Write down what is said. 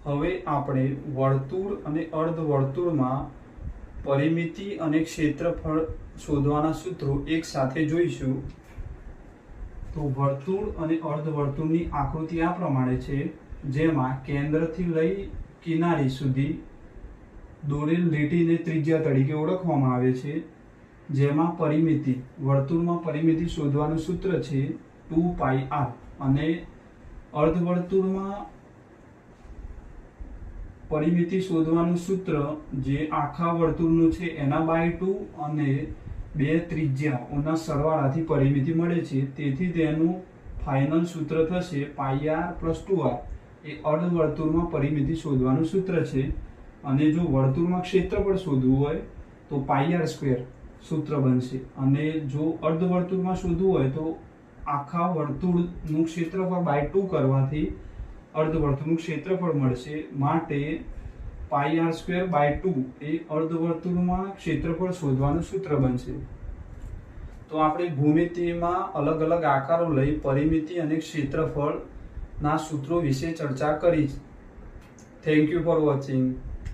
હવે આપણે વર્તુળ અને અર્ધવર્તુળમાં પરિમિતિ અને ક્ષેત્રફળ શોધવાના સૂત્રો એક સાથે જોઈશું. તો વર્તુળ અને અર્ધવર્તુળની આકૃતિ આ પ્રમાણે છે, જેમાં કેન્દ્રથી લઈ કિનારી સુધી દોરેલ લીટીને ત્રિજ્યા તરીકે ઓળખવામાં આવે છે. જેમાં પરિમિતિ, વર્તુળમાં પરિમિતિ શોધવાનું સૂત્ર છે 2πr અને અર્ધવર્તુળમાં પરિમિતિ શોધવાનું સૂત્ર જે આખા વર્તુળનું છે એના બાય 2 અને બે ત્રિજ્યાઓના સરવાળાથી પરિમિતિ મળે છે. તેથી તેનું ફાઇનલ સૂત્ર થશે πr + 2r. એ અર્ધવર્તુળમાં પરિમિતિ શોધવાનું સૂત્ર છે. અને જો વર્તુળમાં ક્ષેત્રફળ શોધવું હોય તો πr² સૂત્ર બનશે. અને જો અર્ધવર્તુળમાં શોધવું હોય તો આખા વર્તુળનું ક્ષેત્રફળ બાય 2 કરવાથી અર્ધવર્તુળનું ક્ષેત્રફળ મળશે. માટે πr²/2 એ અર્ધવર્તુળમાં ક્ષેત્રફળ શોધવાનું સૂત્ર બનશે. તો આપણે ભૂમિતિમાં અલગ અલગ આકારો લઈ પરિમિતિ અને ક્ષેત્રફળના સૂત્રો વિશે ચર્ચા કરી. Thank you for watching.